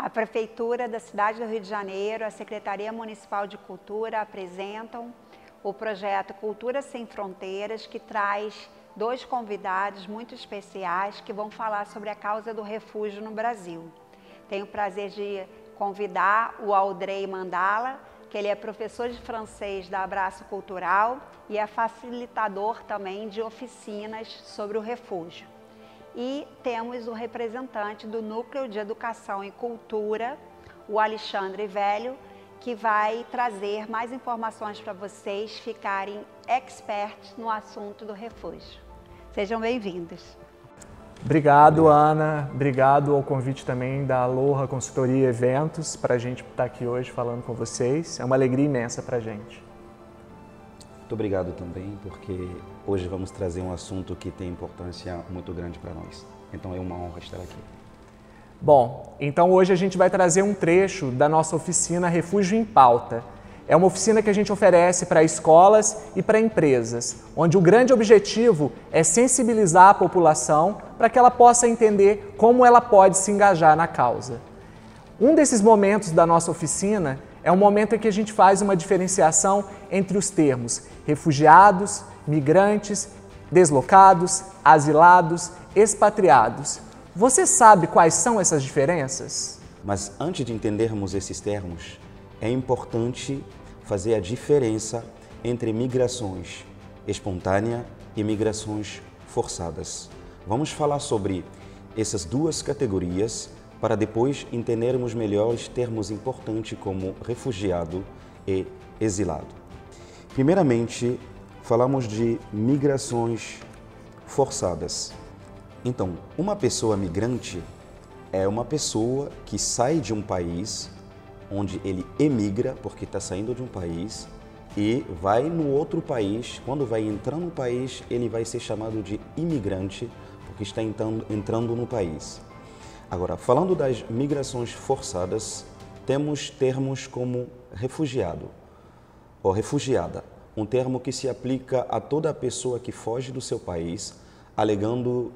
A Prefeitura da cidade do Rio de Janeiro, a Secretaria Municipal de Cultura apresentam o projeto Cultura Sem Fronteiras, que traz dois convidados muito especiais que vão falar sobre a causa do refúgio no Brasil. Tenho o prazer de convidar o Aldrey Mandala, que ele é professor de francês da Abraço Cultural e é facilitador também de oficinas sobre o refúgio. E temos o representante do Núcleo de Educação e Cultura, o Alexandre Velho, que vai trazer mais informações para vocês ficarem experts no assunto do refúgio. Sejam bem-vindos. Obrigado, Ana. Obrigado ao convite também da Aloha Consultoria e Eventos para a gente estar aqui hoje falando com vocês. É uma alegria imensa para a gente. Muito obrigado também, porque hoje vamos trazer um assunto que tem importância muito grande para nós. Então é uma honra estar aqui. Bom, então hoje a gente vai trazer um trecho da nossa oficina Refúgio em Pauta. É uma oficina que a gente oferece para escolas e para empresas, onde o grande objetivo é sensibilizar a população para que ela possa entender como ela pode se engajar na causa. Um desses momentos da nossa oficina é um momento em que a gente faz uma diferenciação entre os termos refugiados, migrantes, deslocados, asilados, expatriados. Você sabe quais são essas diferenças? Mas antes de entendermos esses termos, é importante fazer a diferença entre migrações espontâneas e migrações forçadas. Vamos falar sobre essas duas categorias para depois entendermos melhor os termos importantes como refugiado e exilado. Primeiramente, falamos de migrações forçadas. Então, uma pessoa migrante é uma pessoa que sai de um país onde ele emigra, porque está saindo de um país, e vai no outro país. Quando vai entrar no país, ele vai ser chamado de imigrante, porque está entrando no país. Agora, falando das migrações forçadas, temos termos como refugiado ou refugiada, um termo que se aplica a toda pessoa que foge do seu país, alegando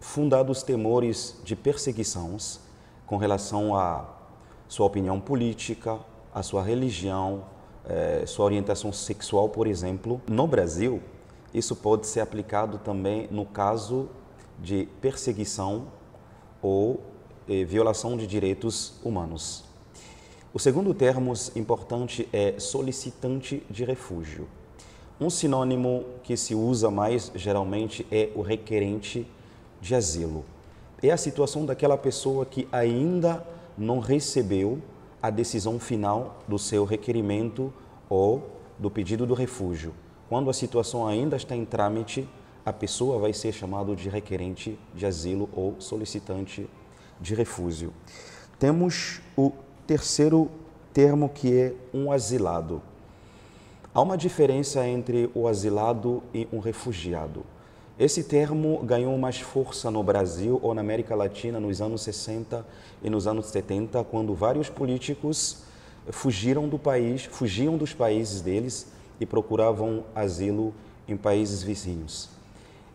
fundados temores de perseguições com relação a sua opinião política, a sua religião, sua orientação sexual, por exemplo. No Brasil, isso pode ser aplicado também no caso de perseguição ou violação de direitos humanos. O segundo termo importante é solicitante de refúgio. Um sinônimo que se usa mais geralmente é o requerente de asilo. É a situação daquela pessoa que ainda não recebeu a decisão final do seu requerimento ou do pedido do refúgio. Quando a situação ainda está em trâmite, a pessoa vai ser chamada de requerente de asilo ou solicitante de refúgio. Temos o terceiro termo, que é um asilado. Há uma diferença entre o asilado e um refugiado. Esse termo ganhou mais força no Brasil ou na América Latina nos anos 60 e nos anos 70, quando vários políticos fugiam dos países deles e procuravam asilo em países vizinhos.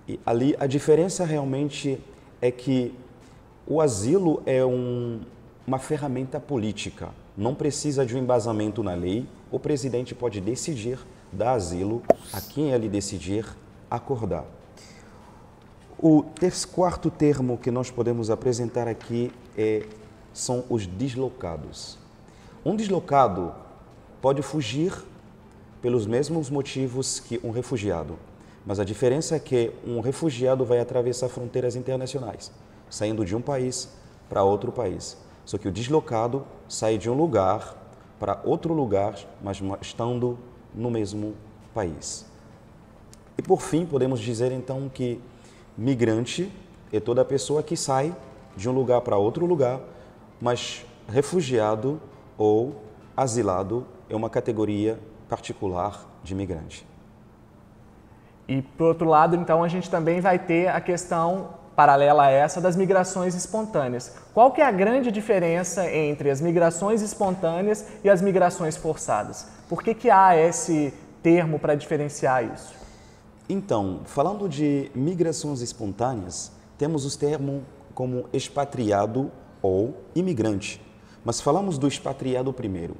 E ali a diferença realmente é que o asilo é uma ferramenta política, não precisa de um embasamento na lei. O presidente pode decidir dar asilo a quem ele decidir acordar. O quarto termo que nós podemos apresentar aqui são os deslocados. Um deslocado pode fugir pelos mesmos motivos que um refugiado, mas a diferença é que um refugiado vai atravessar fronteiras internacionais, saindo de um país para outro país. Só que o deslocado sai de um lugar para outro lugar, mas estando no mesmo país. E por fim, podemos dizer então que migrante é toda pessoa que sai de um lugar para outro lugar, mas refugiado ou asilado é uma categoria particular de migrante. E, por outro lado, então, a gente também vai ter a questão paralela a essa das migrações espontâneas. Qual que é a grande diferença entre as migrações espontâneas e as migrações forçadas? Por que há esse termo para diferenciar isso? Então, falando de migrações espontâneas, temos os termos como expatriado ou imigrante. Mas falamos do expatriado primeiro.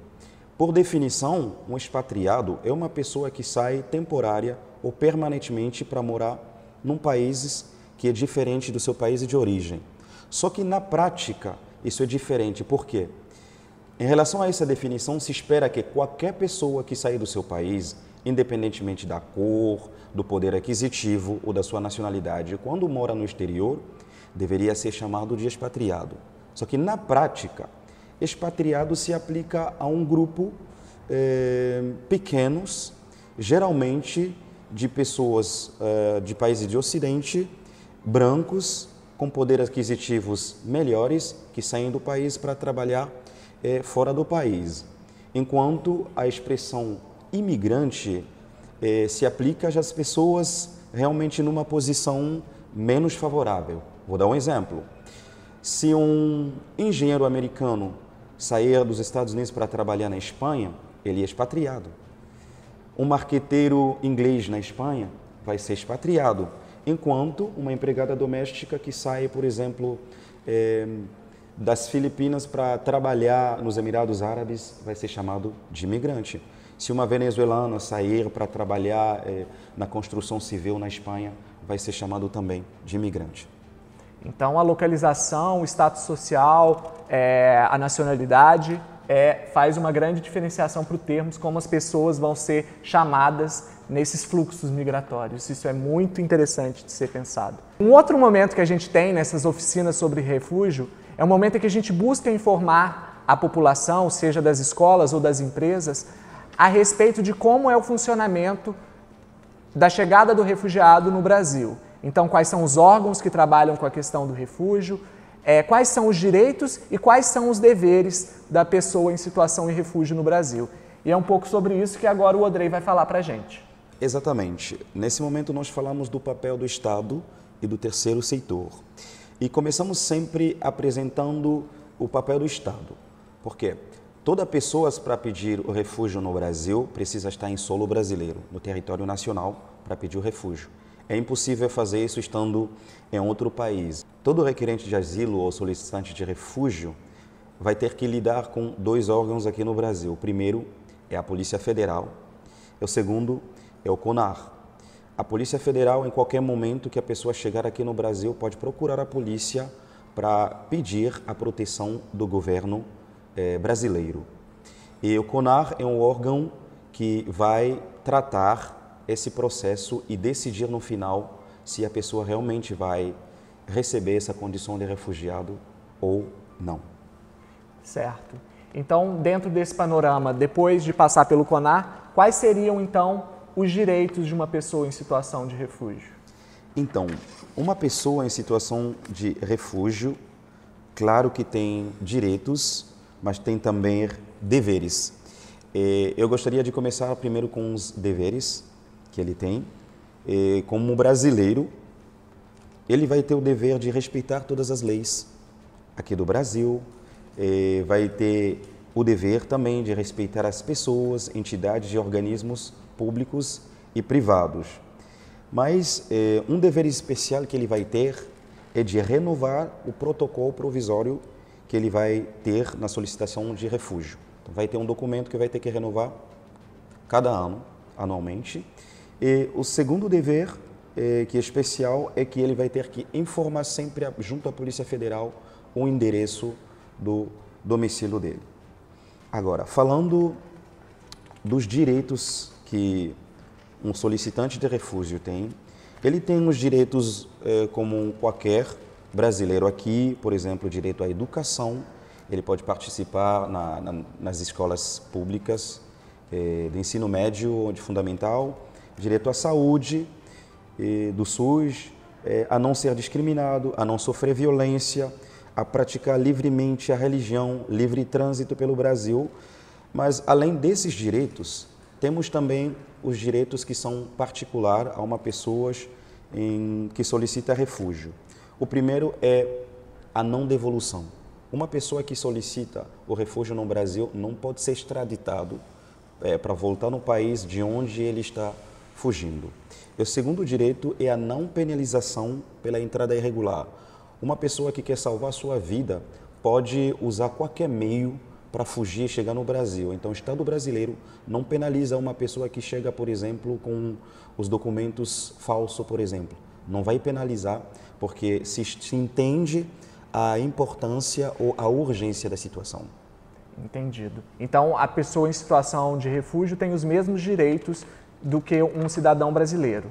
Por definição, um expatriado é uma pessoa que sai temporária ou permanentemente para morar num país que é diferente do seu país de origem. Só que na prática isso é diferente. Por quê? Em relação a essa definição, se espera que qualquer pessoa que sair do seu país, independentemente da cor, do poder aquisitivo ou da sua nacionalidade, quando mora no exterior, deveria ser chamado de expatriado. Só que na prática, expatriado se aplica a um grupo pequenos, geralmente de pessoas de países de Ocidente, brancos, com poderes aquisitivos melhores, que saem do país para trabalhar fora do país. Enquanto a expressão imigrante se aplica às pessoas realmente numa posição menos favorável. Vou dar um exemplo. Se um engenheiro americano sair dos Estados Unidos para trabalhar na Espanha, ele é expatriado. Um marqueteiro inglês na Espanha vai ser expatriado, enquanto uma empregada doméstica que sai, por exemplo, das Filipinas para trabalhar nos Emirados Árabes vai ser chamado de imigrante. Se uma venezuelana sair para trabalhar na construção civil na Espanha, vai ser chamado também de imigrante. Então, a localização, o status social, a nacionalidade faz uma grande diferenciação para o termos como as pessoas vão ser chamadas nesses fluxos migratórios. Isso é muito interessante de ser pensado. Um outro momento que a gente tem nessas oficinas sobre refúgio é o momento em que a gente busca informar a população, seja das escolas ou das empresas, a respeito de como é o funcionamento da chegada do refugiado no Brasil. Então, quais são os órgãos que trabalham com a questão do refúgio, quais são os direitos e quais são os deveres da pessoa em situação de refúgio no Brasil. E é um pouco sobre isso que agora o Odrey vai falar para a gente. Exatamente. Nesse momento nós falamos do papel do Estado e do terceiro setor. E começamos sempre apresentando o papel do Estado. Por quê? Toda pessoa para pedir o refúgio no Brasil precisa estar em solo brasileiro, no território nacional, para pedir o refúgio. É impossível fazer isso estando em outro país. Todo requerente de asilo ou solicitante de refúgio vai ter que lidar com dois órgãos aqui no Brasil. O primeiro é a Polícia Federal, o segundo é o CONAR. A Polícia Federal, em qualquer momento que a pessoa chegar aqui no Brasil, pode procurar a polícia para pedir a proteção do governo brasileiro. E o CONAR é um órgão que vai tratar esse processo e decidir no final se a pessoa realmente vai receber essa condição de refugiado ou não. Certo. Então, dentro desse panorama, depois de passar pelo CONAR, quais seriam então os direitos de uma pessoa em situação de refúgio? Então, uma pessoa em situação de refúgio, claro que tem direitos, mas tem também deveres. Eu gostaria de começar primeiro com os deveres que ele tem. Como brasileiro, ele vai ter o dever de respeitar todas as leis aqui do Brasil, vai ter o dever também de respeitar as pessoas, entidades e organismos públicos e privados. Mas um dever especial que ele vai ter é de renovar o protocolo provisório que ele vai ter na solicitação de refúgio. Então, vai ter um documento que vai ter que renovar cada ano, anualmente. E o segundo dever, que é especial, é que ele vai ter que informar sempre junto à Polícia Federal o endereço do domicílio dele. Agora, falando dos direitos que um solicitante de refúgio tem, ele tem os direitos como qualquer brasileiro aqui, por exemplo, o direito à educação, ele pode participar nas escolas públicas de ensino médio ou de fundamental, direito à saúde, do SUS, a não ser discriminado, a não sofrer violência, a praticar livremente a religião, livre trânsito pelo Brasil. Mas, além desses direitos, temos também os direitos que são particular a uma pessoa que solicita refúgio. O primeiro é a não devolução. Uma pessoa que solicita o refúgio no Brasil não pode ser extraditado para voltar no país de onde ele está fugindo. E o segundo direito é a não penalização pela entrada irregular. Uma pessoa que quer salvar sua vida pode usar qualquer meio para fugir e chegar no Brasil. Então, o Estado brasileiro não penaliza uma pessoa que chega, por exemplo, com os documentos falsos, por exemplo. Não vai penalizar, porque se entende a importância ou a urgência da situação. Entendido. Então, a pessoa em situação de refúgio tem os mesmos direitos do que um cidadão brasileiro.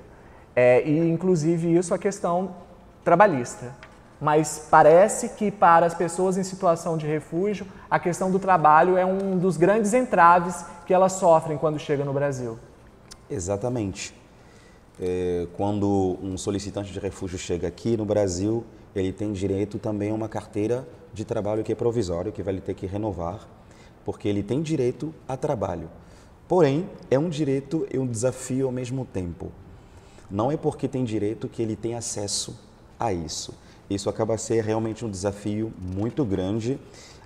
E, inclusive, isso é a questão trabalhista. Mas parece que para as pessoas em situação de refúgio, a questão do trabalho é um dos grandes entraves que elas sofrem quando chegam no Brasil. Exatamente. Quando um solicitante de refúgio chega aqui no Brasil, ele tem direito também a uma carteira de trabalho que é provisório, que vai ter que renovar, porque ele tem direito a trabalho. Porém, é um direito e um desafio ao mesmo tempo. Não é porque tem direito que ele tem acesso a isso. Isso acaba a ser realmente um desafio muito grande.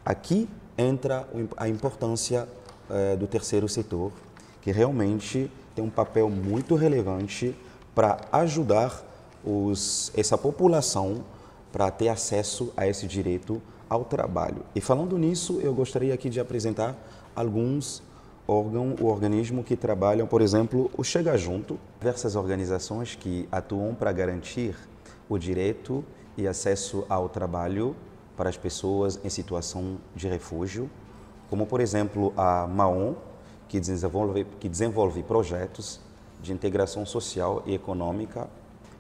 Aqui entra a importância do terceiro setor, que realmente tem um papel muito relevante para ajudar essa população para ter acesso a esse direito ao trabalho. E falando nisso, eu gostaria aqui de apresentar alguns organismos que trabalham, por exemplo, o Chega Junto, diversas organizações que atuam para garantir o direito e acesso ao trabalho para as pessoas em situação de refúgio, como, por exemplo, a MAON, que desenvolve projetos de integração social e econômica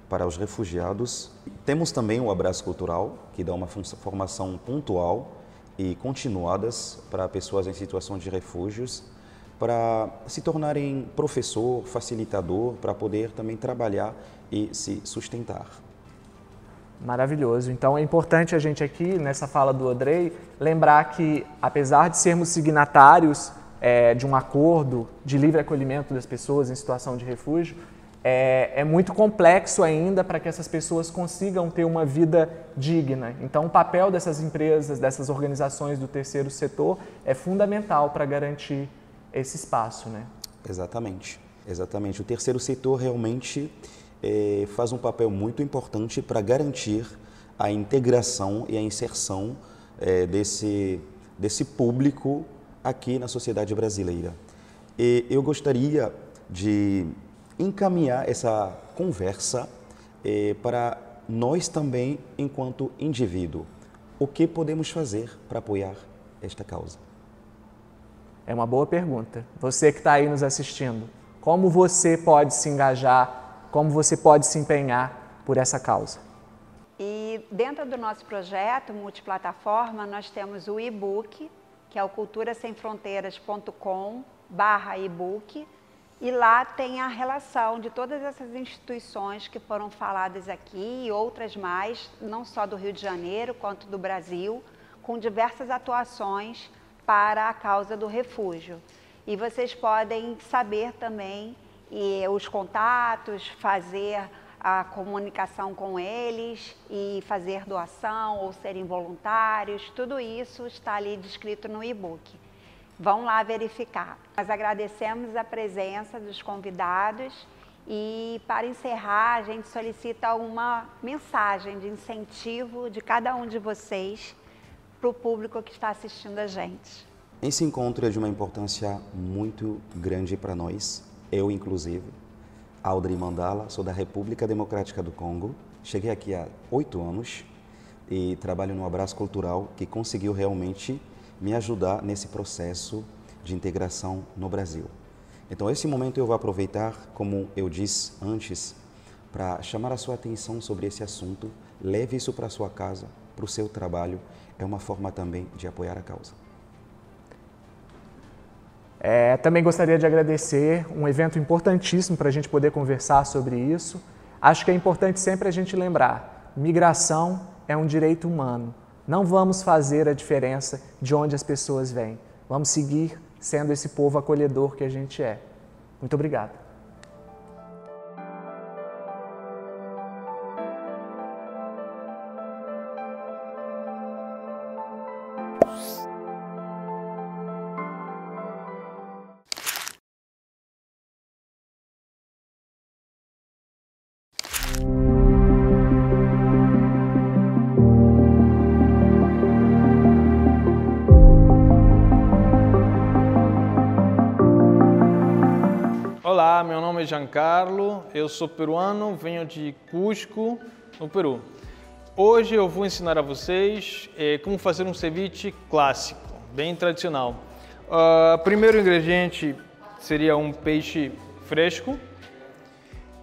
para os refugiados. Temos também o Abraço Cultural, que dá uma formação pontual e continuadas para pessoas em situação de refúgios, para se tornarem professor, facilitador, para poder também trabalhar e se sustentar. Maravilhoso. Então é importante a gente aqui, nessa fala do Odrey, lembrar que, apesar de sermos signatários de um acordo de livre acolhimento das pessoas em situação de refúgio, é muito complexo ainda para que essas pessoas consigam ter uma vida digna. Então, o papel dessas empresas, dessas organizações do terceiro setor é fundamental para garantir esse espaço, né? Exatamente, exatamente. O terceiro setor realmente faz um papel muito importante para garantir a integração e a inserção desse público aqui na sociedade brasileira. E eu gostaria de encaminhar essa conversa para nós também, enquanto indivíduo. O que podemos fazer para apoiar esta causa? É uma boa pergunta. Você que está aí nos assistindo, como você pode se engajar, como você pode se empenhar por essa causa? E dentro do nosso projeto multiplataforma, nós temos o e-book, que é o culturasemfronteiras.com/e-book, e lá tem a relação de todas essas instituições que foram faladas aqui e outras mais, não só do Rio de Janeiro, quanto do Brasil, com diversas atuações para a causa do refúgio. E vocês podem saber também os contatos, fazer a comunicação com eles e fazer doação ou serem voluntários, tudo isso está ali descrito no e-book. Vão lá verificar. Nós agradecemos a presença dos convidados e, para encerrar, a gente solicita uma mensagem de incentivo de cada um de vocês para o público que está assistindo a gente. Esse encontro é de uma importância muito grande para nós, eu inclusive. Audrey Mandala, sou da República Democrática do Congo, cheguei aqui há 8 anos e trabalho no Abraço Cultural, que conseguiu realmente me ajudar nesse processo de integração no Brasil. Então, esse momento eu vou aproveitar, como eu disse antes, para chamar a sua atenção sobre esse assunto. Leve isso para a sua casa, para o seu trabalho. É uma forma também de apoiar a causa. Também gostaria de agradecer um evento importantíssimo para a gente poder conversar sobre isso. Acho que é importante sempre a gente lembrar, migração é um direito humano. Não vamos fazer a diferença de onde as pessoas vêm. Vamos seguir sendo esse povo acolhedor que a gente é. Muito obrigado. meu nome é Giancarlo, eu sou peruano, venho de Cusco, no Peru. Hoje eu vou ensinar a vocês como fazer um ceviche clássico, bem tradicional. Primeiro ingrediente seria um peixe fresco,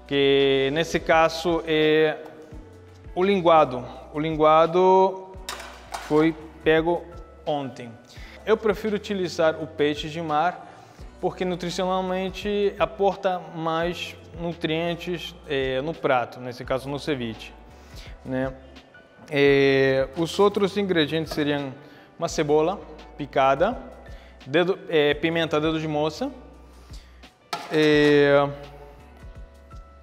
que nesse caso é o linguado. O linguado foi pego ontem. Eu prefiro utilizar o peixe de mar porque nutricionalmente aporta mais nutrientes no prato, nesse caso no ceviche, né? Os outros ingredientes seriam uma cebola picada, pimenta dedo de moça,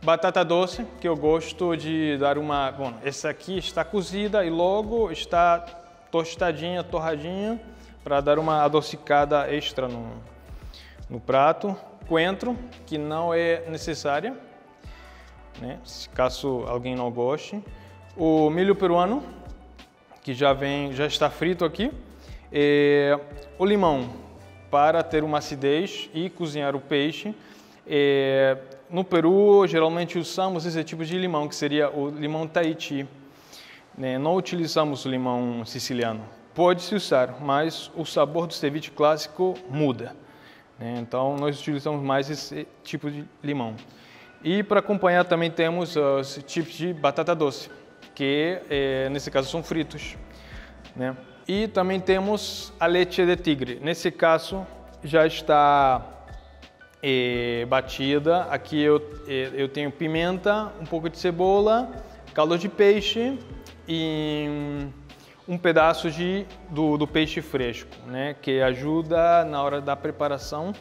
batata doce, que eu gosto de dar uma... Bom, essa aqui está cozida e logo está tostadinha, torradinha, para dar uma adocicada extra no prato. Coentro, que não é necessária, né, caso alguém não goste. O milho peruano, que já está frito aqui. O limão, para ter uma acidez e cozinhar o peixe. No Peru, geralmente usamos esse tipo de limão, que seria o limão Tahiti. Não utilizamos o limão siciliano. Pode-se usar, mas o sabor do ceviche clássico muda. Então, nós utilizamos mais esse tipo de limão. E para acompanhar também temos os tipos de batata doce, que nesse caso são fritos, né? E também temos a leite de tigre. Nesse caso já está batida. Aqui eu tenho pimenta, um pouco de cebola, caldo de peixe e um pedaço do peixe fresco, né, que ajuda na hora da preparação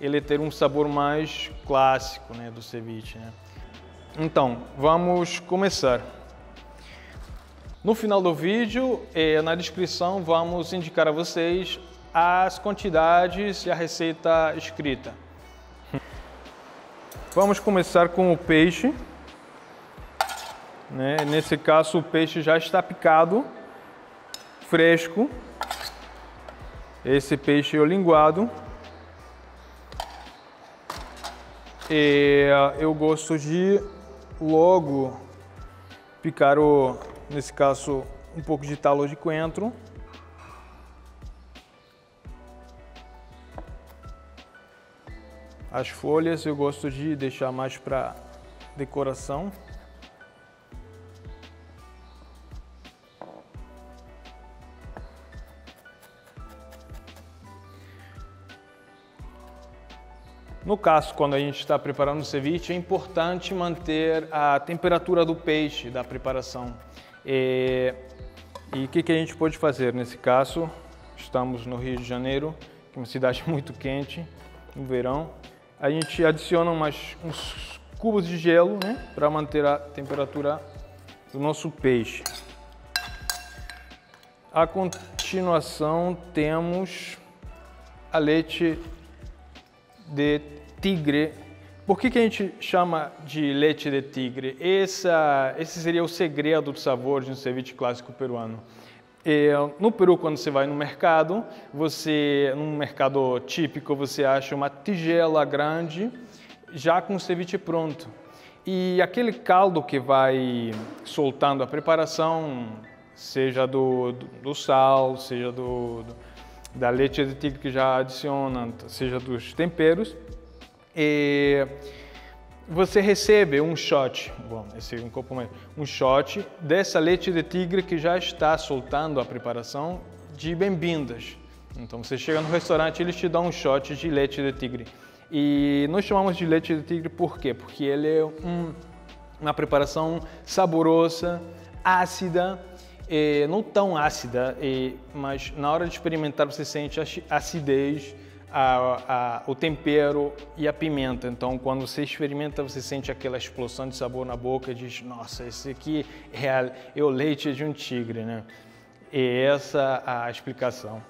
ele ter um sabor mais clássico, né, do ceviche, né? Então, vamos começar. No final do vídeo, na descrição, vamos indicar a vocês as quantidades e a receita escrita. Vamos começar com o peixe, né? Nesse caso, o peixe já está picado, fresco. Esse peixe é o linguado. Eu gosto de logo picar nesse caso, um pouco de talo de coentro. As folhas eu gosto de deixar mais para decoração. No caso, quando a gente está preparando o ceviche, é importante manter a temperatura do peixe, da preparação. E o que a gente pode fazer? Nesse caso, estamos no Rio de Janeiro, que é uma cidade muito quente, no verão. A gente adiciona uns cubos de gelo, né, para manter a temperatura do nosso peixe. A continuação, temos a leite de tigre. Por que a gente chama de leite de tigre? Esse seria o segredo do sabor de um ceviche clássico peruano. No Peru, quando você vai no mercado, num mercado típico, você acha uma tigela grande já com o ceviche pronto. E aquele caldo que vai soltando a preparação, seja do sal, seja da leite de tigre que já adiciona, seja dos temperos, e você recebe um shot, um shot dessa leite de tigre que já está soltando a preparação de bem-vindas. Então você chega no restaurante, eles te dão um shot de leite de tigre. E nós chamamos de leite de tigre por quê? Porque ele é uma preparação saborosa, ácida, não tão ácida, mas na hora de experimentar você sente a acidez, o tempero e a pimenta. Então, quando você experimenta, você sente aquela explosão de sabor na boca e diz, nossa, esse aqui é o leite de um tigre, né? E essa é a explicação.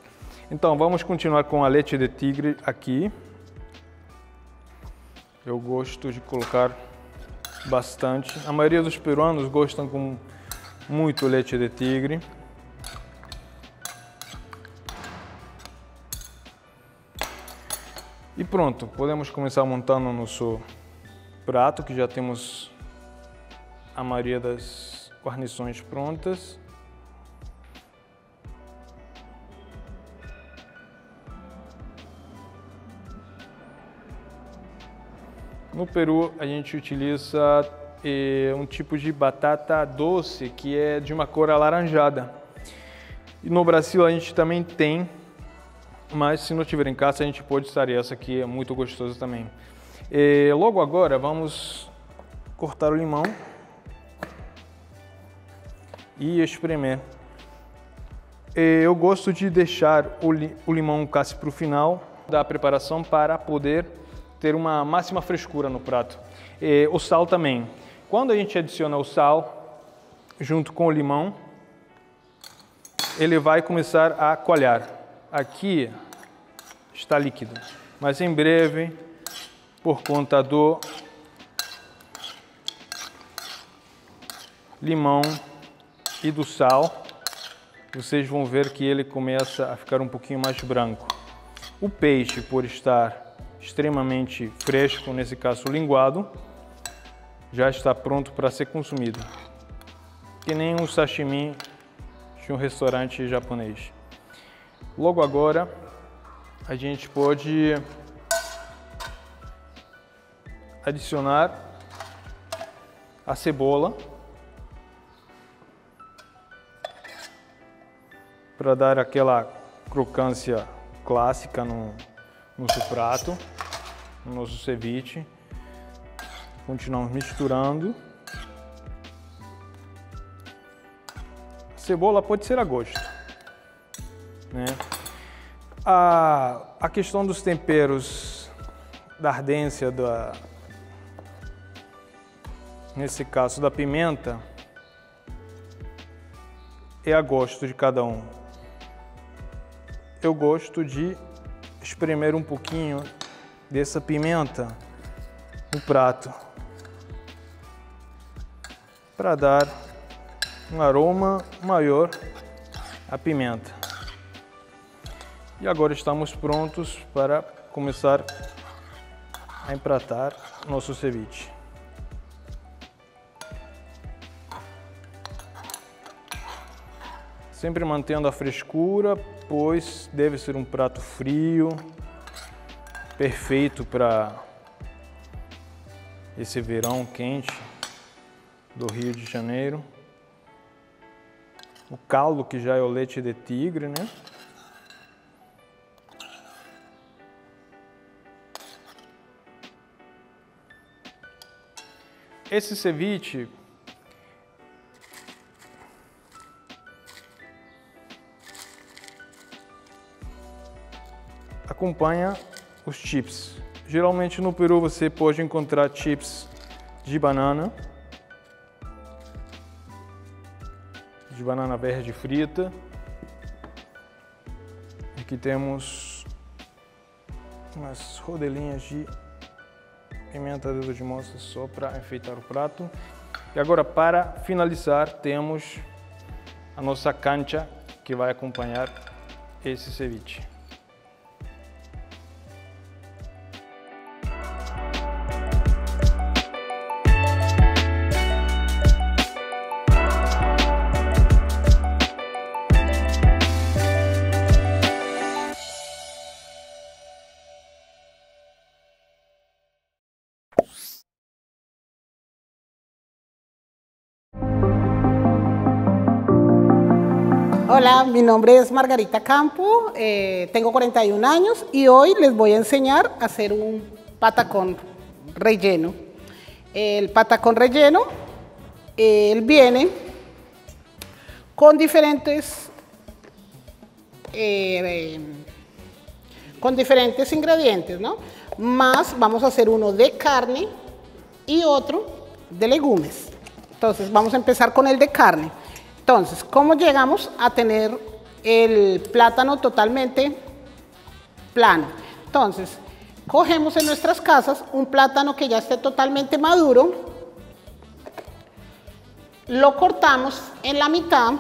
Então, vamos continuar com a leite de tigre aqui. Eu gosto de colocar bastante. A maioria dos peruanos gostam com muito leite de tigre. E pronto, podemos começar montando nosso prato, que já temos a maioria das guarnições prontas. No Peru, a gente utiliza um tipo de batata doce que é de uma cor alaranjada. E no Brasil a gente também tem, mas se não tiver em casa a gente pode usar essa, que é muito gostosa também. Logo agora vamos cortar o limão e espremer. Eu gosto de deixar o limão casca para o final da preparação para poder ter uma máxima frescura no prato. O sal também. Quando a gente adiciona o sal junto com o limão, ele vai começar a coalhar. Aqui está líquido, mas em breve, por conta do limão e do sal, vocês vão ver que ele começa a ficar um pouquinho mais branco. O peixe, por estar extremamente fresco, nesse caso linguado, já está pronto para ser consumido. Que nem um sashimi de um restaurante japonês. Logo agora, a gente pode adicionar a cebola para dar aquela crocância clássica no nosso prato, no nosso ceviche. Continuamos misturando. A cebola pode ser a gosto, né? A questão dos temperos, da ardência, nesse caso da pimenta, é a gosto de cada um. Eu gosto de espremer um pouquinho dessa pimenta no prato para dar um aroma maior à pimenta. E agora estamos prontos para começar a empratar nosso ceviche. Sempre mantendo a frescura, pois deve ser um prato frio, perfeito para esse verão quente do Rio de Janeiro. O caldo, que já é o leite de tigre, né? Esse ceviche acompanha os chips. Geralmente no Peru você pode encontrar chips de banana verde frita. Aqui temos umas rodelinhas de pimenta dedo de moça só para enfeitar o prato. E agora, para finalizar, temos a nossa cancha, que vai acompanhar esse ceviche. Hola, mi nombre es Margarita Campo, tengo 41 años y hoy les voy a enseñar a hacer un patacón relleno. El patacón relleno, él viene con diferentes ingredientes, ¿no? Más vamos a hacer uno de carne y otro de legumes. Entonces vamos a empezar con el de carne. Entonces, ¿cómo llegamos a tener el plátano totalmente plano? Entonces, cogemos en nuestras casas un plátano que ya esté totalmente maduro, lo cortamos en la mitad,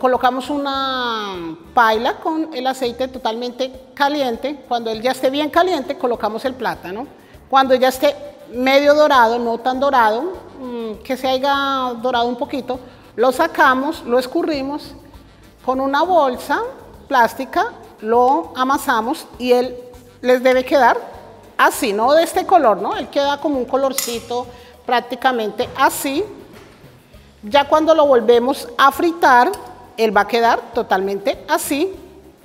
colocamos una paila con el aceite totalmente caliente. Cuando él ya esté bien caliente, colocamos el plátano. Cuando ya esté medio dorado, no tan dorado, que se haya dorado un poquito, lo sacamos, lo escurrimos con una bolsa plástica, lo amasamos y él les debe quedar así, no de este color, ¿no? Él queda como un colorcito prácticamente así. Ya cuando lo volvemos a fritar, él va a quedar totalmente así,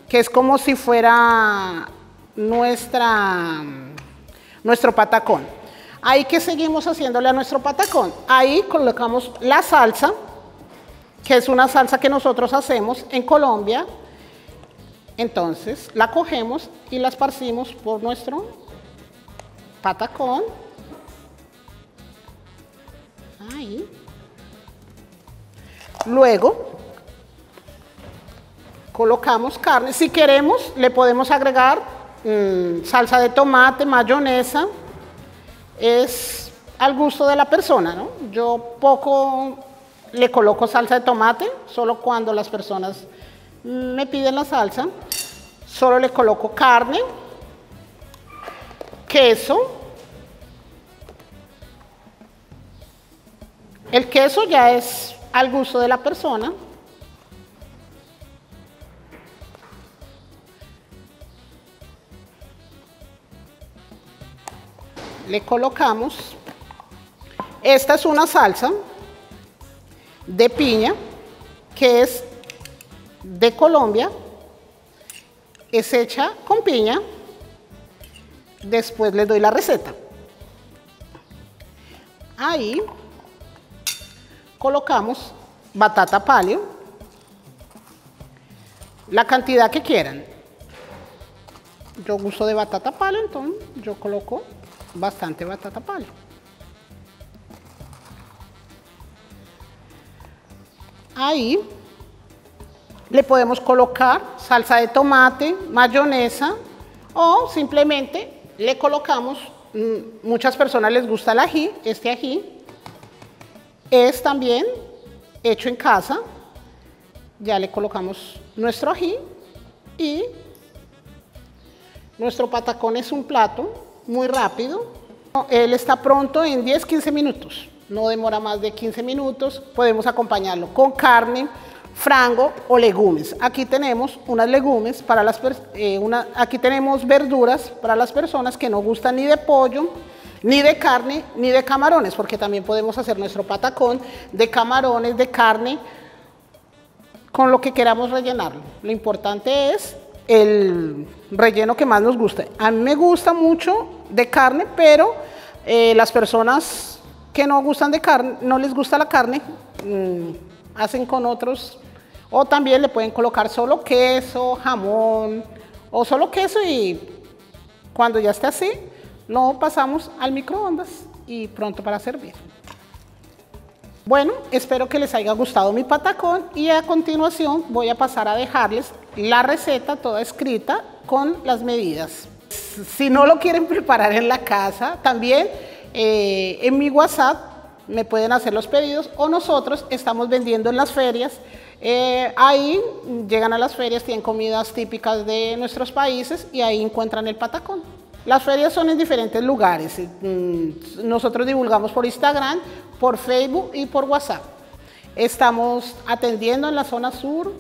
que es como si fuera nuestro patacón. Ahí, ¿qué seguimos haciéndole a nuestro patacón? Ahí colocamos la salsa, que es una salsa que nosotros hacemos en Colombia. Entonces, la cogemos y la esparcimos por nuestro patacón. Ahí. Luego, colocamos carne. Si queremos, le podemos agregar salsa de tomate, mayonesa. Es al gusto de la persona, ¿no? Yo poco le coloco salsa de tomate, solo cuando las personas me piden la salsa. Solo le coloco carne, queso. El queso ya es al gusto de la persona. Le colocamos, esta es una salsa de piña que es de Colombia, es hecha con piña. Después les doy la receta. Ahí colocamos batata palio, la cantidad que quieran. Yo uso de batata palio, entonces yo coloco bastante batata palio. Ahí le podemos colocar salsa de tomate, mayonesa o simplemente le colocamos, muchas personas les gusta el ají, este ají es también hecho en casa. Ya le colocamos nuestro ají y nuestro patacón es un plato muy rápido. Él está pronto en 10-15 minutos, no demora más de 15 minutos. Podemos acompañarlo con carne, frango o legumes. Aquí tenemos unas legumes para aquí tenemos verduras para las personas que no gustan ni de pollo, ni de carne, ni de camarones, porque también podemos hacer nuestro patacón de camarones, de carne, con lo que queramos rellenarlo. Lo importante es el relleno que más nos guste. A mí me gusta mucho de carne, pero las personas que no gustan de carne, no les gusta la carne, hacen con otros, o también le pueden colocar solo queso, jamón, o solo queso, y cuando ya esté así, lo pasamos al microondas y pronto para servir. Bueno, espero que les haya gustado mi patacón y a continuación voy a pasar a dejarles la receta toda escrita con las medidas. Si no lo quieren preparar en la casa, también en mi WhatsApp me pueden hacer los pedidos, o nosotros estamos vendiendo en las ferias. Ahí llegan a las ferias, tienen comidas típicas de nuestros países y ahí encuentran el patacón. Las ferias son en diferentes lugares. Nosotros divulgamos por Instagram, por Facebook y por WhatsApp. Estamos atendiendo en la zona sur,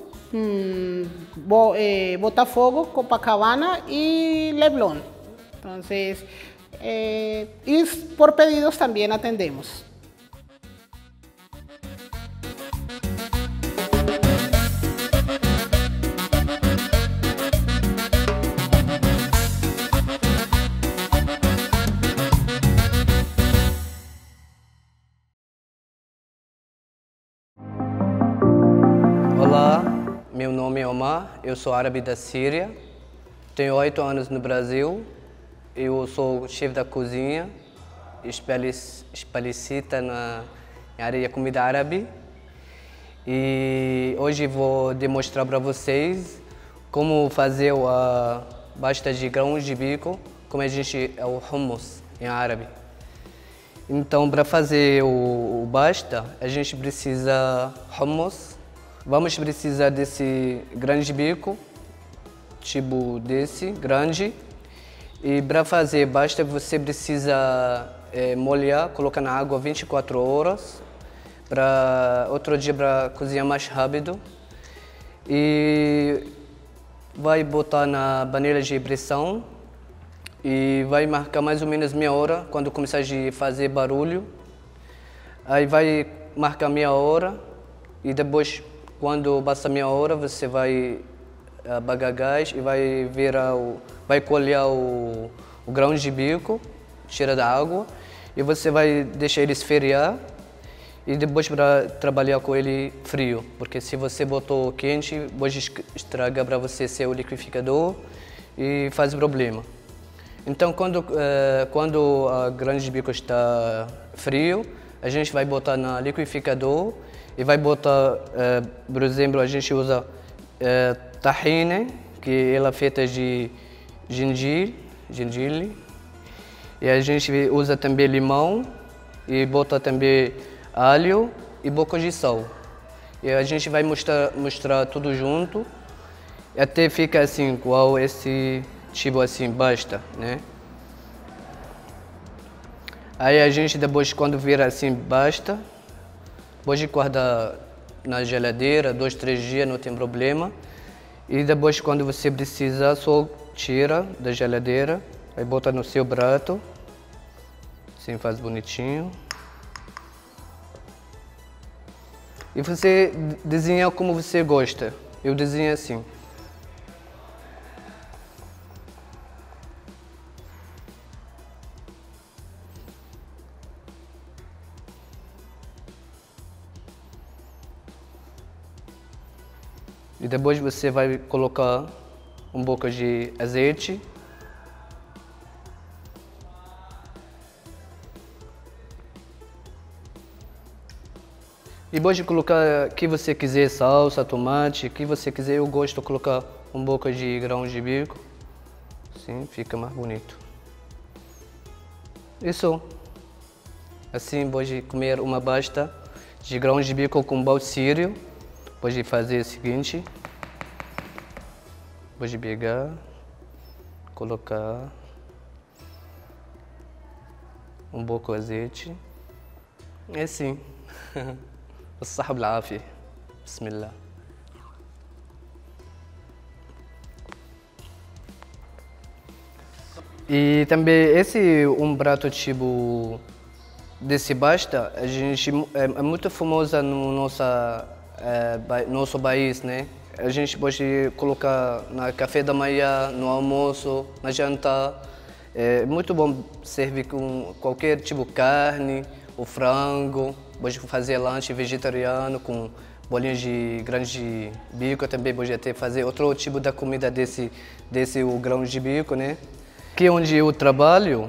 Botafogo, Copacabana y Leblon. Entonces, y por pedidos también atendemos. Olá, meu nome é Omar, eu sou árabe da Síria, tenho 8 anos no Brasil, eu sou chefe da cozinha, especialista na área de comida árabe, e hoje vou demonstrar para vocês como fazer a pasta de grãos de bico, como a gente é o hummus em árabe. Então, para fazer o pasta, a gente precisa hummus. Vamos precisar desse grande bico, tipo desse, grande. E para fazer pasta você precisa molhar, colocar na água 24 horas, para outro dia para cozinhar mais rápido. E vai botar na panela de pressão e vai marcar mais ou menos meia hora quando começar a fazer barulho. Aí vai marcar meia hora e depois, quando passa meia hora, você vai apagar gás e vai colher o grão de bico, tira da água e você vai deixar ele esfriar e depois para trabalhar com ele frio, porque se você botou quente, pode estragar para você seu liquidificador e faz problema. Então, quando o grão de bico está frio, a gente vai botar no liquidificador e vai botar, por exemplo, a gente usa tahine, que ela é feita de gengibre, e a gente usa também limão e bota também alho e um pouco de sal. E a gente vai mostrar tudo junto até ficar assim, igual esse tipo assim, basta, né? Aí a gente depois, quando vira assim, basta, pode guardar na geladeira, 2, 3 dias, não tem problema. E depois, quando você precisar, só tira da geladeira, aí bota no seu prato, assim faz bonitinho. E você desenha como você gosta. Eu desenho assim. E depois você vai colocar um pouco de azeite. E pode colocar o que você quiser, salsa, tomate, o que você quiser. Eu gosto de colocar um pouco de grão de bico. Assim fica mais bonito. Isso. Assim pode comer uma pasta de grão de bico com pão sírio. Pode fazer o seguinte. Pode pegar, colocar um pouco de azeite. É assim. الصحة بالعافية. بسم الله. E também esse prato tipo desse pasta, a gente é muito famosa no nosso país, né? A gente pode colocar no café da manhã, no almoço, na janta. É muito bom servir com qualquer tipo de carne, ou frango. Pode fazer lanche vegetariano com bolinhos de grão de bico. Também pode até fazer outro tipo de comida desse o grão de bico, né? Aqui onde eu trabalho,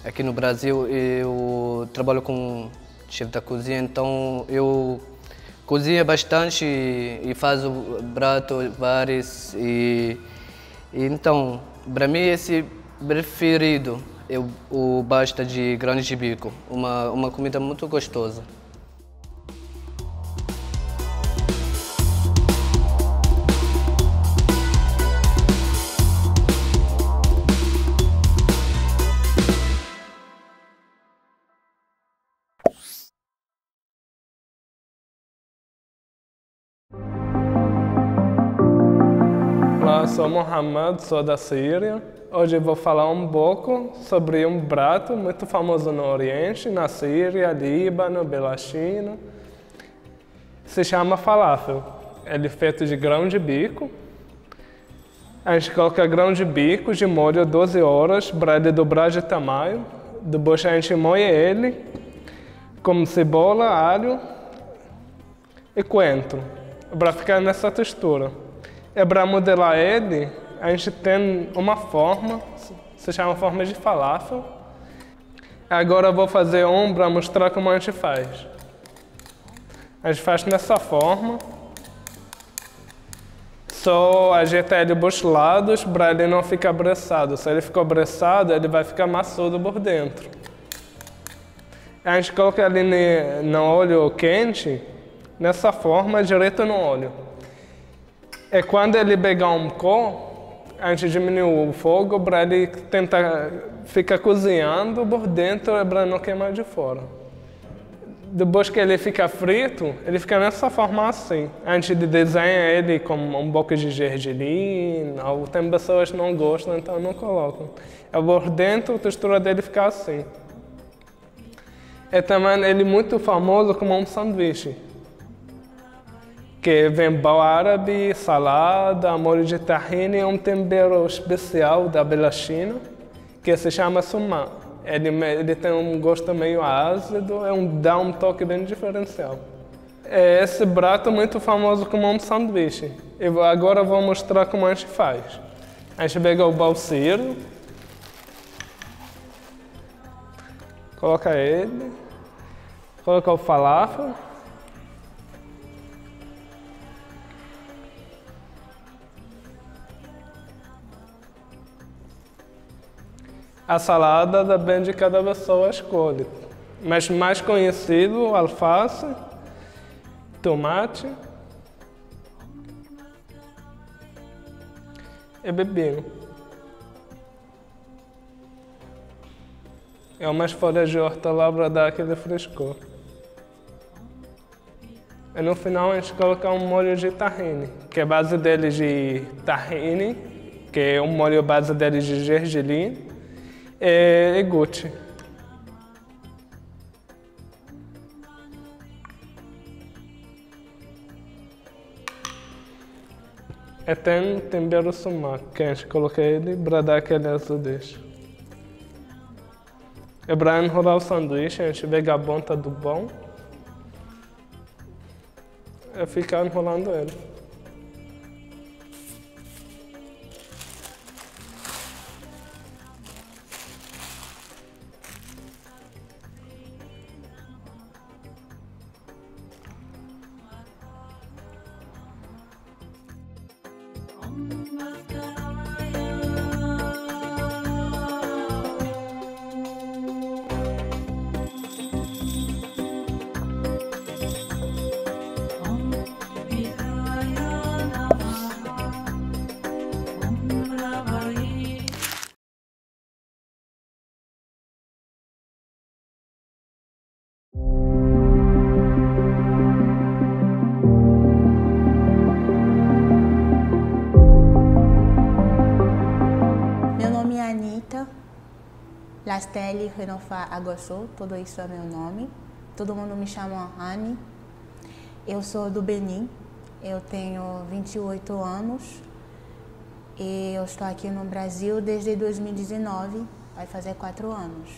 aqui no Brasil, eu trabalho com chefe da cozinha, então eu cozinho bastante e faço pratos vários. Então, para mim, esse preferido é o pasta de grão de bico, uma comida muito gostosa. Olá, sou Mohamed, sou da Síria. Hoje eu vou falar um pouco sobre um prato muito famoso no Oriente, na Síria, Líbano, Palestina. Se chama falafel. Ele é feito de grão de bico. A gente coloca grão de bico de molho 12 horas para ele dobrar de tamanho. Depois a gente moe ele com cebola, alho e coentro, para ficar nessa textura. E para modelar ele, a gente tem uma forma, se chama forma de falafel. Agora eu vou fazer um para mostrar como a gente faz. A gente faz nessa forma. Só ajeita ele dos lados para ele não ficar abraçado. Se ele ficou abraçado, ele vai ficar maçudo por dentro. A gente coloca ele no óleo quente, nessa forma, direto no óleo. E quando ele pegar um cor, A gente diminui o fogo para ele tentar ficar cozinhando por dentro para não queimar de fora. Depois que ele fica frito, ele fica nessa forma assim. A gente desenha ele com um pouco de gergelim, ou tem pessoas que não gostam, então não colocam. Por dentro, a textura dele fica assim. E também ele é muito famoso como um sanduíche. Que vem pão árabe, salada, molho de tahine e um tempero especial da Belachina, que se chama sumá. Ele tem um gosto meio ácido e dá um toque bem diferencial. Esse prato é muito famoso como um sanduíche. Agora eu vou mostrar como a gente faz. A gente pega o balseiro, coloca ele, coloca o falafel, a salada depende de cada pessoa escolhe, mas mais conhecido, alface, tomate e pepino. É umas folhas de hortelã para dar aquele frescor. E no final a gente coloca um molho de tahine, que é a base dele de tahine, que é um molho base dele de gergelim, e guti. E tem tempero sumá, que a gente coloca ele para dar aquele azudez. E para enrolar o sanduíche, a gente pega a ponta do pão e fica enrolando ele. Lastelle Renofá Aguaçu, tudo isso é meu nome. Todo mundo me chama Anne. Eu sou do Benin, eu tenho 28 anos e eu estou aqui no Brasil desde 2019, vai fazer 4 anos.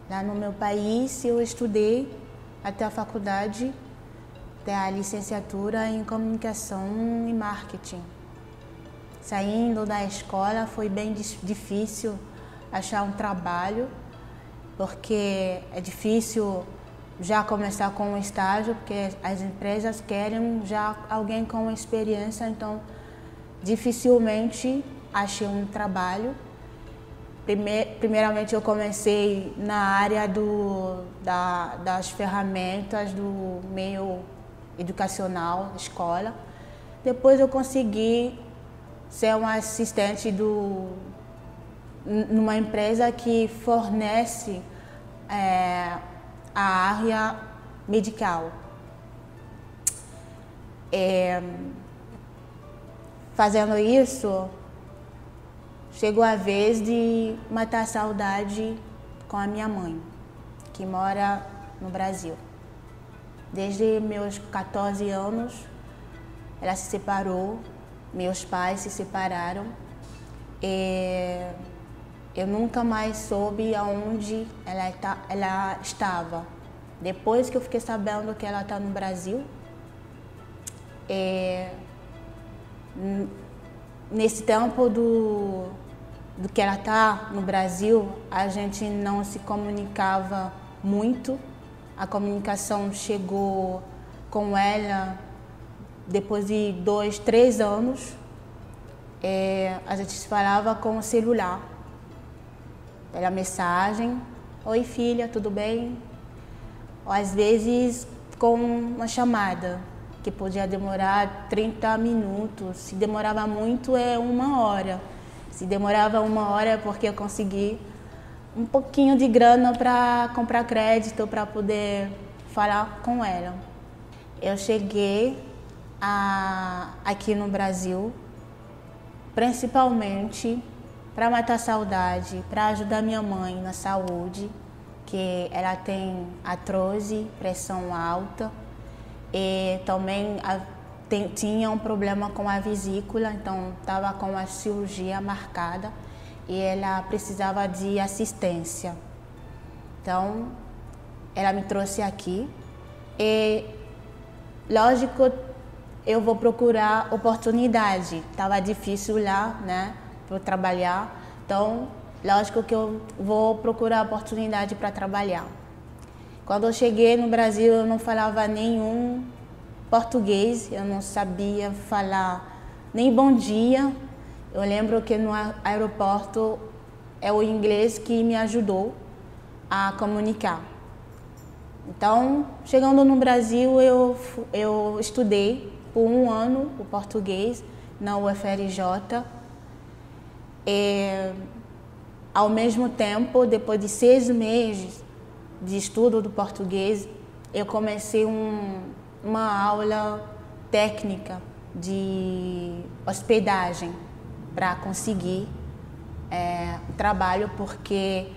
Lá no meu país eu estudei até a faculdade, até a licenciatura em Comunicação e Marketing. Saindo da escola foi bem difícil achar um trabalho, porque é difícil já começar com um estágio, porque as empresas querem já alguém com experiência, então dificilmente achei um trabalho. Primeiramente eu comecei na área das ferramentas do meio educacional, escola. Depois eu consegui ser uma assistente numa empresa que fornece a área medical. Fazendo isso, chegou a vez de matar a saudade com a minha mãe, que mora no Brasil. Desde meus 14 anos, ela se separou, meus pais se separaram. Eu nunca mais soube aonde ela estava. Depois que eu fiquei sabendo que ela está no Brasil, nesse tempo do que ela está no Brasil, a gente não se comunicava muito. A comunicação chegou com ela depois de 2, 3 anos. A gente se falava com o celular, pela mensagem: oi filha, tudo bem? Ou às vezes com uma chamada. que podia demorar 30 minutos. Se demorava muito, é 1 hora. Se demorava 1 hora é porque eu consegui um pouquinho de grana para comprar crédito, para poder falar com ela. Eu cheguei aqui no Brasil, principalmente para matar saudade, para ajudar minha mãe na saúde, que ela tem artrose, pressão alta, e também tinha um problema com a vesícula, então estava com a cirurgia marcada e ela precisava de assistência. Então, ela me trouxe aqui e, lógico, eu vou procurar oportunidade. Estava difícil lá, né, para trabalhar, então, lógico que eu vou procurar oportunidade para trabalhar. Quando eu cheguei no Brasil, eu não falava nenhum português, eu não sabia falar nem bom dia. Eu lembro que no aeroporto é o inglês que me ajudou a comunicar. Então, chegando no Brasil, eu estudei por 1 ano o português na UFRJ. E, ao mesmo tempo, depois de 6 meses de estudo do português, eu comecei uma aula técnica de hospedagem para conseguir trabalho, porque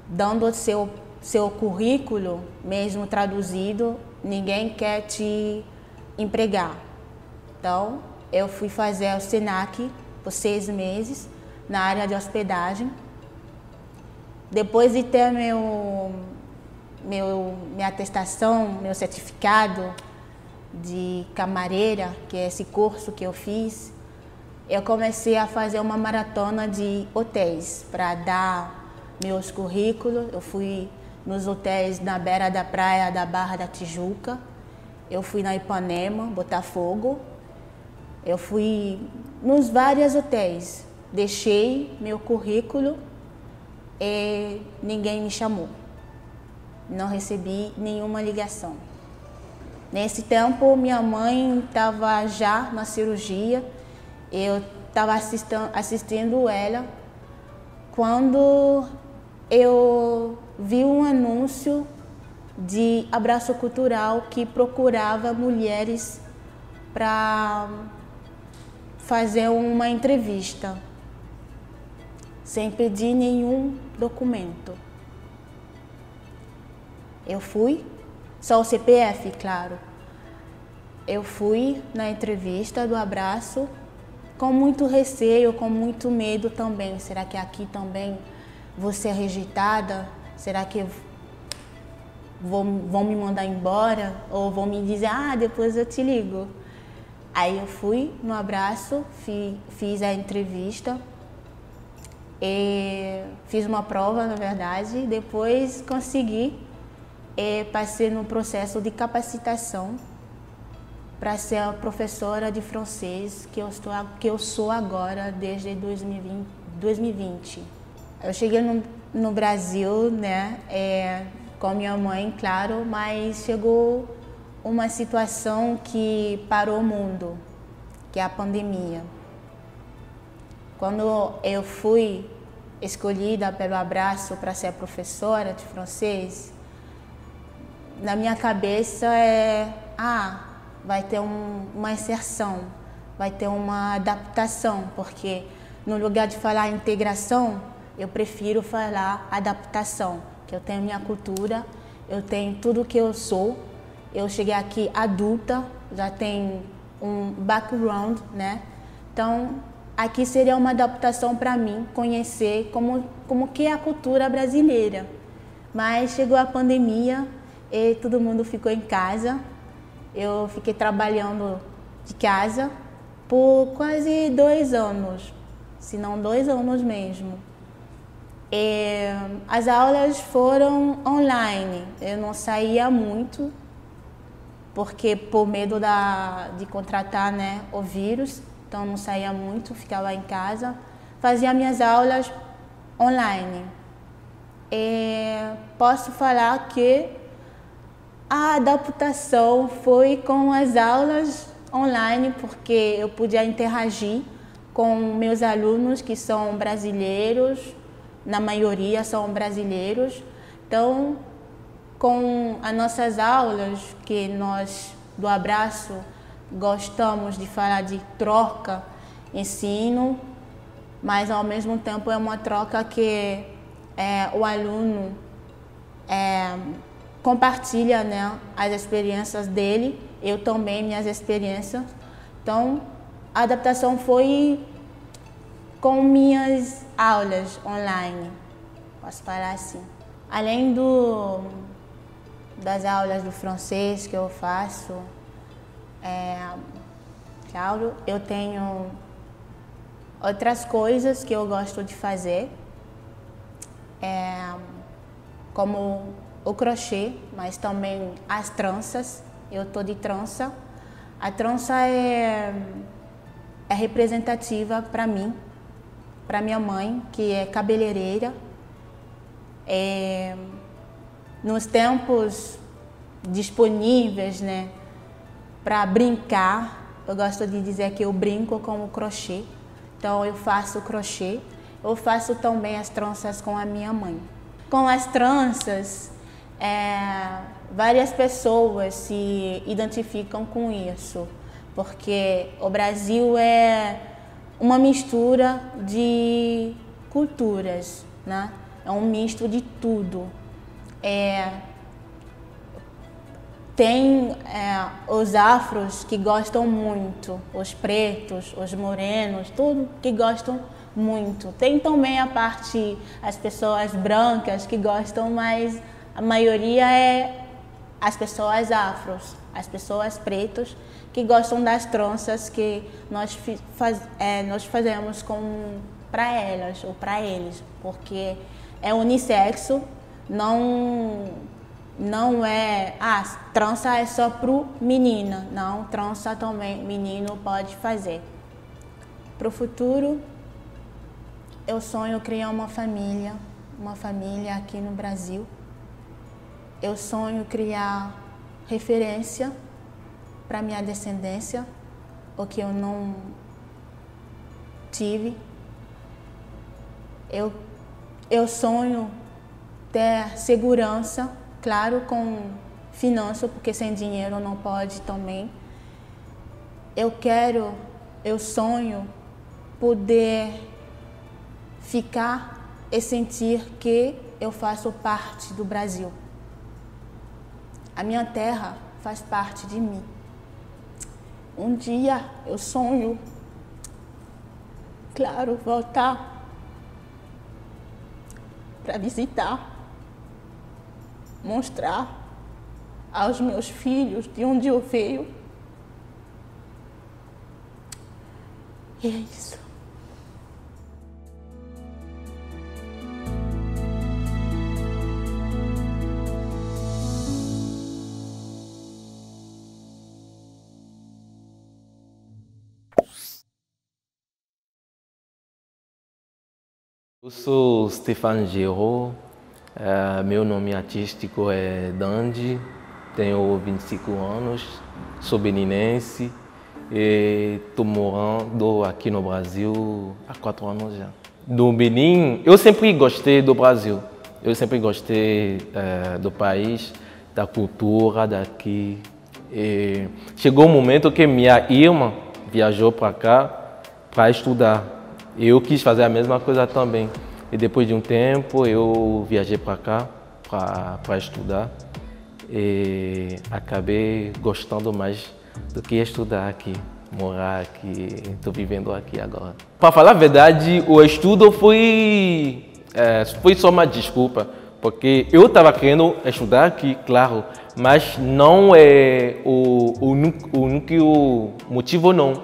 dando o seu currículo, mesmo traduzido, ninguém quer te empregar. Então, eu fui fazer o SENAC por 6 meses na área de hospedagem. Depois de ter minha atestação, meu certificado de camareira, que é esse curso que eu fiz, eu comecei a fazer uma maratona de hotéis para dar meus currículos. Eu fui nos hotéis na beira da praia da Barra da Tijuca, eu fui na Ipanema, Botafogo, eu fui nos vários hotéis, deixei meu currículo e ninguém me chamou. Não recebi nenhuma ligação. Nesse tempo, minha mãe estava já na cirurgia, eu estava assistindo ela, quando eu vi um anúncio de abraço cultural que procurava mulheres para fazer uma entrevista, sem pedir nenhum documento. Eu fui, só o CPF, claro. Eu fui na entrevista do abraço com muito receio, com muito medo também. Será que aqui também vou ser rejeitada? Será que vão me mandar embora? Ou vão me dizer, depois eu te ligo? Aí eu fui no abraço, fiz a entrevista, e fiz uma prova, na verdade, depois consegui. Passei no processo de capacitação para ser a professora de francês que eu sou agora desde 2020. Eu cheguei no Brasil, né, com minha mãe, claro, mas chegou uma situação que parou o mundo, que é a pandemia. Quando eu fui escolhida pelo abraço para ser professora de francês, na minha cabeça vai ter uma inserção, vai ter uma adaptação, porque no lugar de falar integração, eu prefiro falar adaptação, que eu tenho minha cultura, eu tenho tudo que eu sou, eu cheguei aqui adulta, já tenho um background, né? Então, aqui seria uma adaptação para mim, conhecer como que é a cultura brasileira. Mas chegou a pandemia, e todo mundo ficou em casa. Eu fiquei trabalhando de casa por quase 2 anos, se não 2 anos mesmo. E as aulas foram online, eu não saía muito, porque por medo de contratar, né, o vírus, então não saía muito, ficava em casa, fazia minhas aulas online. E posso falar que A adaptação foi com as aulas online, porque eu podia interagir com meus alunos que são brasileiros, na maioria são brasileiros. Então, com as nossas aulas, que nós do Abraço gostamos de falar de troca, ensino, mas ao mesmo tempo é uma troca que o aluno compartilha, né, as experiências dele, eu também minhas experiências. Então, a adaptação foi com minhas aulas online, posso falar assim. Além das aulas do francês que eu faço, eu tenho outras coisas que eu gosto de fazer, como o crochê, mas também as tranças. Eu tô de trança. A trança é representativa para mim, para minha mãe, que é cabeleireira. Nos tempos disponíveis, né, para brincar, eu gosto de dizer que eu brinco com o crochê. Então eu faço crochê. Eu faço também as tranças com a minha mãe. Com as tranças, várias pessoas se identificam com isso, porque o Brasil é uma mistura de culturas, né? É um misto de tudo. Tem os afros que gostam muito, os pretos, os morenos, tudo que gostam muito. Tem também as pessoas brancas que gostam, mas a maioria é as pessoas afros, as pessoas pretas que gostam das tranças que nós fazemos para elas ou para eles, porque é unissexo, não é, trança é só pro menina, não, trança também menino pode fazer. Pro futuro, eu sonho criar uma família aqui no Brasil. Eu sonho criar referência para minha descendência, o que eu não tive. Eu sonho ter segurança, claro, com finanças, porque sem dinheiro não pode também. Eu sonho poder ficar e sentir que eu faço parte do Brasil. A minha terra faz parte de mim. Um dia eu sonho, claro, voltar para visitar, mostrar aos meus filhos de onde eu venho. E é isso. Eu sou Stefan Gero, meu nome artístico é Dandy, tenho 25 anos, sou beninense e estou morando aqui no Brasil há 4 anos já. Do Benin, eu sempre gostei do Brasil, eu sempre gostei do país, da cultura daqui. E chegou um momento que minha irmã viajou para cá para estudar. Eu quis fazer a mesma coisa também. E depois de um tempo eu viajei para cá para estudar e acabei gostando mais do que estudar aqui, morar aqui, estou vivendo aqui agora. Para falar a verdade, o estudo foi só uma desculpa, porque eu estava querendo estudar aqui, claro, mas não é o único motivo não,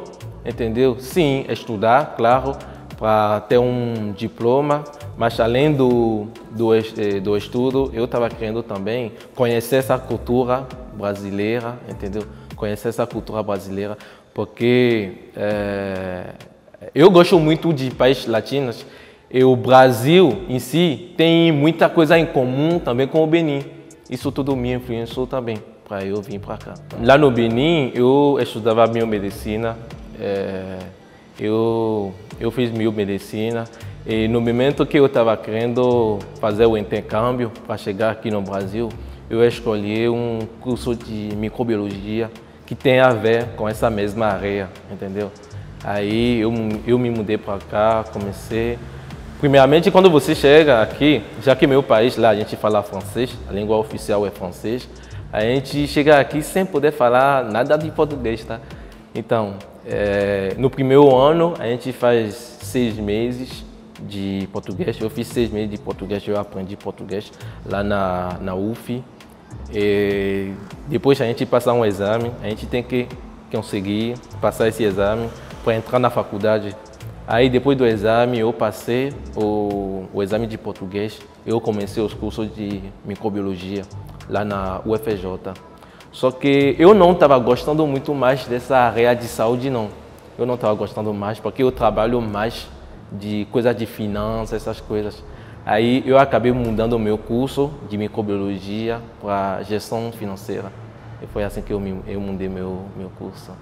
entendeu? Sim, estudar, claro, para ter um diploma, mas além do estudo, eu estava querendo também conhecer essa cultura brasileira, entendeu? Conhecer essa cultura brasileira, porque eu gosto muito de países latinos e o Brasil em si tem muita coisa em comum também com o Benin. Isso tudo me influenciou também para eu vir para cá. Lá no Benin, eu estudava biomedicina, eu fiz biomedicina e no momento que eu estava querendo fazer o intercâmbio para chegar aqui no Brasil, eu escolhi um curso de microbiologia que tem a ver com essa mesma área, entendeu? Aí eu me mudei para cá, comecei. Primeiramente, quando você chega aqui, já que meu país lá a gente fala francês, a língua oficial é francês, a gente chega aqui sem poder falar nada de português, tá? Então, no primeiro ano a gente faz 6 meses de português. Eu fiz 6 meses de português, eu aprendi português lá na UF. E depois a gente passa um exame, a gente tem que conseguir passar esse exame para entrar na faculdade. Aí depois do exame eu passei o exame de português, eu comecei os cursos de microbiologia lá na UFJ. Só que eu não estava gostando muito mais dessa área de saúde, não. Eu não estava gostando mais porque eu trabalho mais de coisas de finanças, essas coisas. Aí eu acabei mudando o meu curso de microbiologia para gestão financeira. E foi assim que eu mudei meu curso.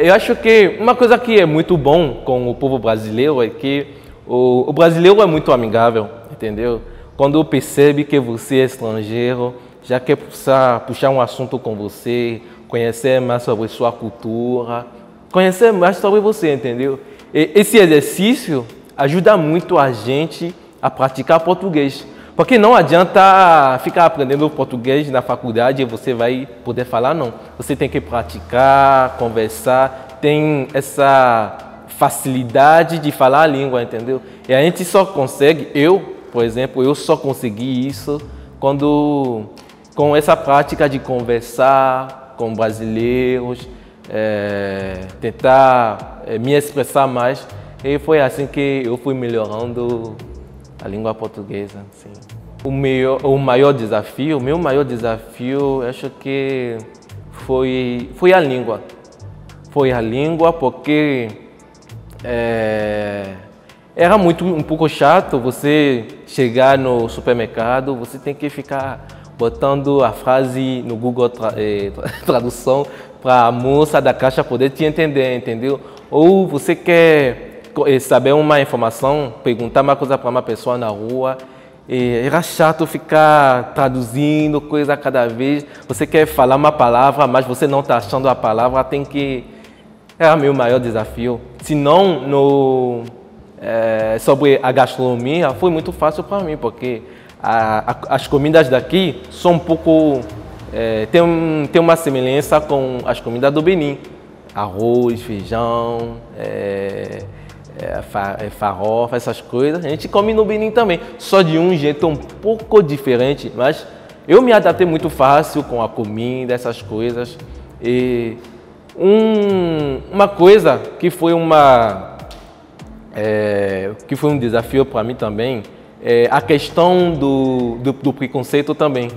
Eu acho que uma coisa que é muito bom com o povo brasileiro é que o brasileiro é muito amigável, entendeu? Quando percebe que você é estrangeiro, já quer puxar um assunto com você, conhecer mais sobre sua cultura, conhecer mais sobre você, entendeu? E esse exercício ajuda muito a gente a praticar português. Porque não adianta ficar aprendendo português na faculdade e você vai poder falar, não. Você tem que praticar, conversar, tem essa facilidade de falar a língua, entendeu? E a gente só consegue, por exemplo, eu só consegui isso com essa prática de conversar com brasileiros, tentar me expressar mais. E foi assim que eu fui melhorando a língua portuguesa, sim. O meu maior desafio, acho que foi a língua. Foi a língua porque era um pouco chato você chegar no supermercado, você tem que ficar botando a frase no Google Tradução para a moça da caixa poder te entender, entendeu? Ou você quer saber uma informação, perguntar uma coisa para uma pessoa na rua, era chato ficar traduzindo coisa a cada vez. Você quer falar uma palavra, mas você não está achando a palavra, era meu maior desafio. Se não, sobre a gastronomia, foi muito fácil para mim, porque as comidas daqui são um pouco... tem uma semelhança com as comidas do Benin. Arroz, feijão, farofa, essas coisas. A gente come no Benin também, só de um jeito um pouco diferente, mas eu me adaptei muito fácil com a comida, essas coisas. E uma coisa que foi um desafio para mim também é a questão do preconceito também,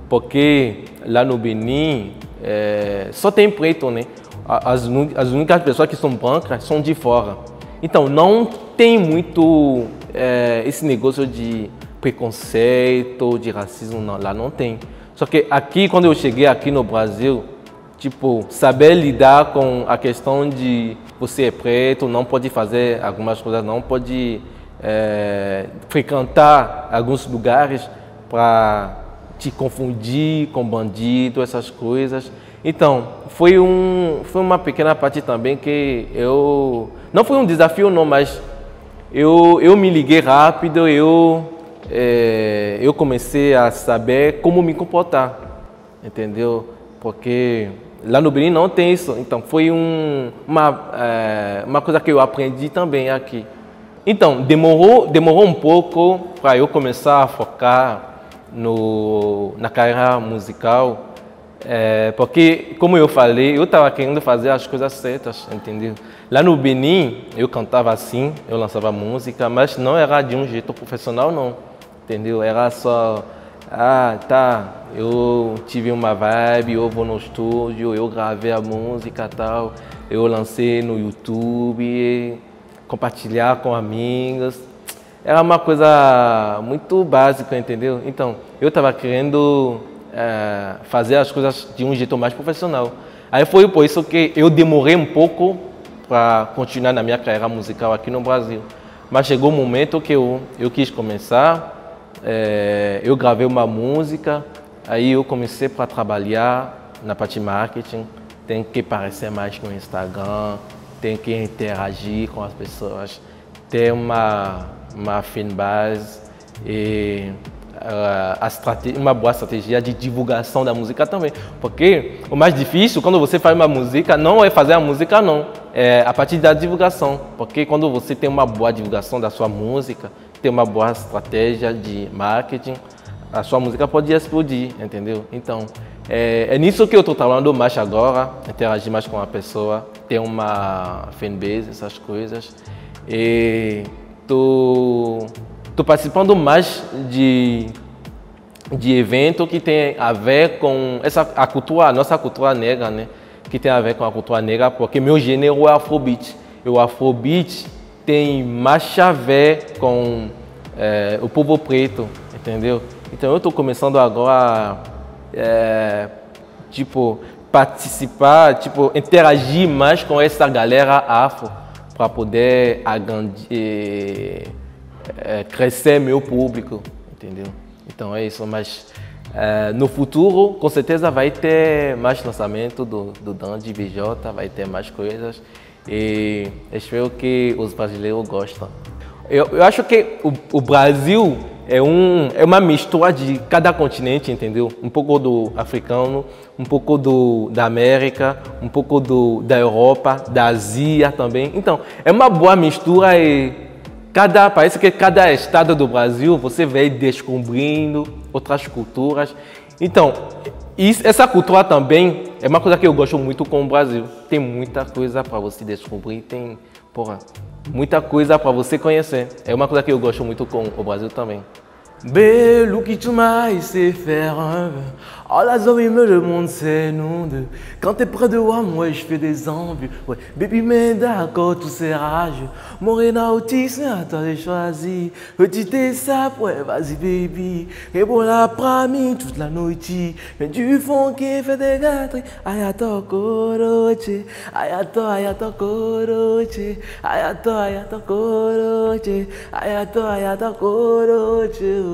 porque lá no Benin só tem preto, né? As únicas pessoas que são brancas são de fora. Então, não tem muito esse negócio de preconceito, de racismo, não, lá não tem. Só que aqui, quando eu cheguei aqui no Brasil, tipo, saber lidar com a questão de você é preto, não pode fazer algumas coisas, não pode frequentar alguns lugares para te confundir com bandido, essas coisas. Então, foi uma pequena parte também que não foi um desafio não, mas eu me liguei rápido, eu comecei a saber como me comportar, entendeu? Porque lá no Benin não tem isso, então foi uma coisa que eu aprendi também aqui. Então, demorou um pouco para eu começar a focar na carreira musical, porque, como eu falei, eu estava querendo fazer as coisas certas, entendeu? Lá no Benin, eu cantava assim, eu lançava música, mas não era de um jeito profissional, não, entendeu? Era só, eu tive uma vibe, eu vou no estúdio, eu gravei a música e tal, eu lancei no YouTube, compartilhar com amigos. Era uma coisa muito básica, entendeu? Então, eu estava querendo fazer as coisas de um jeito mais profissional. Aí foi por isso que eu demorei um pouco para continuar na minha carreira musical aqui no Brasil. Mas chegou um momento que eu quis começar, eu gravei uma música, aí eu comecei para trabalhar na parte de marketing, tem que aparecer mais no Instagram, tem que interagir com as pessoas, ter uma fanbase e uma boa estratégia de divulgação da música também. Porque o mais difícil quando você faz uma música não é fazer a música, não. É a partir da divulgação. Porque quando você tem uma boa divulgação da sua música, tem uma boa estratégia de marketing, a sua música pode explodir, entendeu? Então, é nisso que eu estou trabalhando mais agora, interagir mais com a pessoa, ter uma fanbase, essas coisas. E estou participando mais de eventos que tem a ver com a nossa cultura negra, né? Que tem a ver com a cultura negra, porque meu gênero é Afrobeat. E o Afrobeat tem mais a ver com o povo preto, entendeu? Então eu estou começando agora participar, interagir mais com essa galera afro para poder crescer meu público, entendeu? Então é isso, mas no futuro com certeza vai ter mais lançamento do Dandy BJ, vai ter mais coisas e espero que os brasileiros gostem. Eu acho que o Brasil é uma mistura de cada continente, entendeu? Um pouco do africano, um pouco da América, um pouco da Europa, da Ásia também. Então, é uma boa mistura e parece que cada estado do Brasil você vai descobrindo outras culturas. Então, essa cultura também é uma coisa que eu gosto muito com o Brasil. Tem muita coisa para você descobrir, tem muita coisa para você conhecer. É uma coisa que eu gosto muito com o Brasil também. Belo que tu m'as c'est faire un vœu. Oh la zombie me demande ses noms de. Quand t'es près de moi, moi je fais des envies. Ouais, baby, mais d'accord, tout c'est rageux. Morena autisme, à toi de choisir. Petite et sap, ouais, vas-y baby. Et bon la pramie toute la nuit. Mais du fond qui fait des gâteries. Ayato koroche. Ayato koroche. Ayato koroche. Ayato koroche.